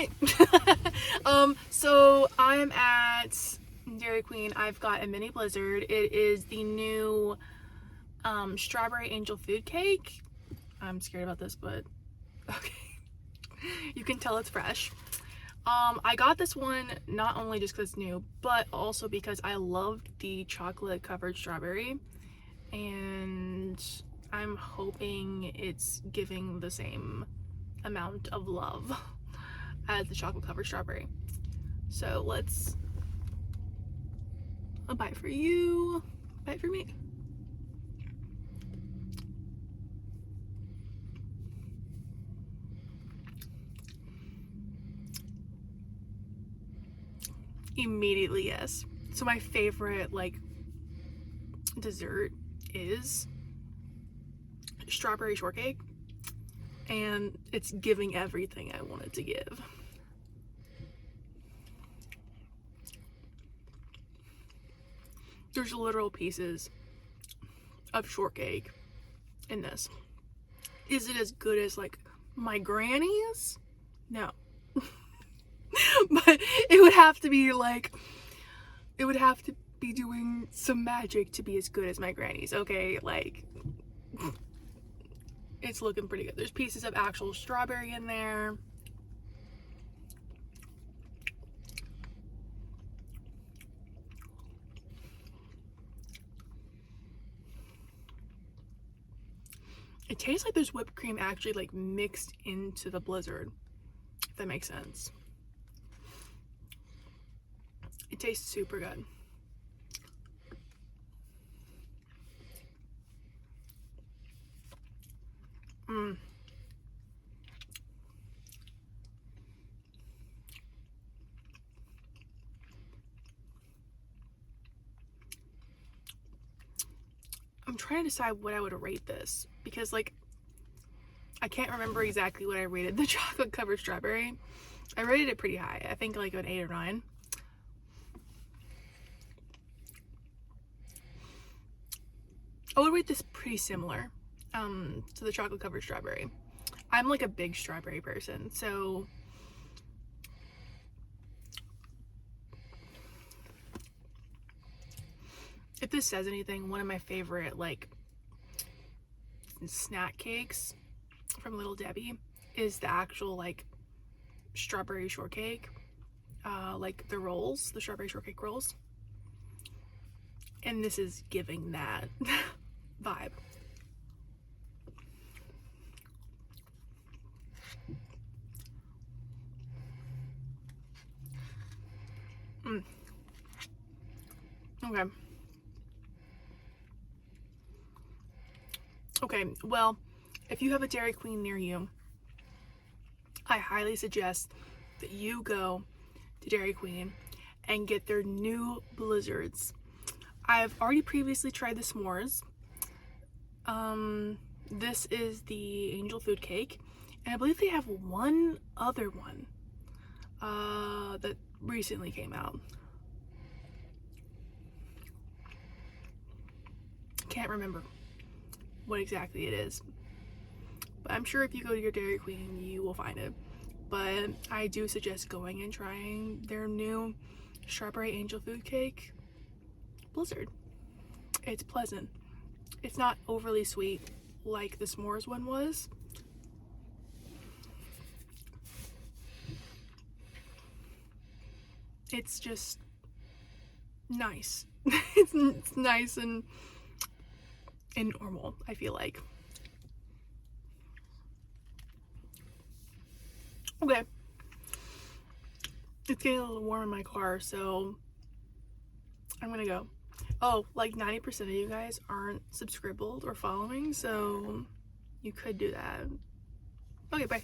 Hi. So I'm at Dairy Queen. I've got a mini blizzard. It is the new strawberry angel food cake. I'm scared about this, but okay. You can tell it's fresh. I got this one not only just because it's new, but also because I loved the chocolate covered strawberry, and I'm hoping it's giving the same amount of love as the chocolate covered strawberry. So let's, a bite for you, bite for me. Immediately, yes. So my favorite dessert is strawberry shortcake, and it's giving everything I wanted to give. There's literal pieces of shortcake in this. Is it as good as my granny's? No. But it would have to be doing some magic to be as good as my granny's, okay? It's looking pretty good. There's pieces of actual strawberry in there. It tastes like there's whipped cream actually mixed into the blizzard, if that makes sense. It tastes super good. I'm trying to decide what I would rate this because I can't remember exactly what I rated the chocolate covered strawberry. I rated it pretty high. I think an 8 or 9. I would rate this pretty similar to the chocolate covered strawberry. I'm a big strawberry person, so if this says anything, one of my favorite snack cakes from Little Debbie is the actual strawberry shortcake, the rolls, the strawberry shortcake rolls, and this is giving that vibe. Okay. Okay, well, if you have a Dairy Queen near you, I highly suggest that you go to Dairy Queen and get their new blizzards. I've already previously tried the s'mores. This is the angel food cake, and I believe they have one other one that recently came out. Can't remember what exactly it is, but I'm sure if you go to your Dairy Queen you will find it. But I do suggest going and trying their new strawberry angel food cake blizzard. It's pleasant. It's not overly sweet like the s'mores one was. It's just nice. It's nice and normal, I feel like. Okay. It's getting a little warm in my car, so I'm gonna go. Oh, 90% of you guys aren't subscribed or following, so you could do that. Okay, bye.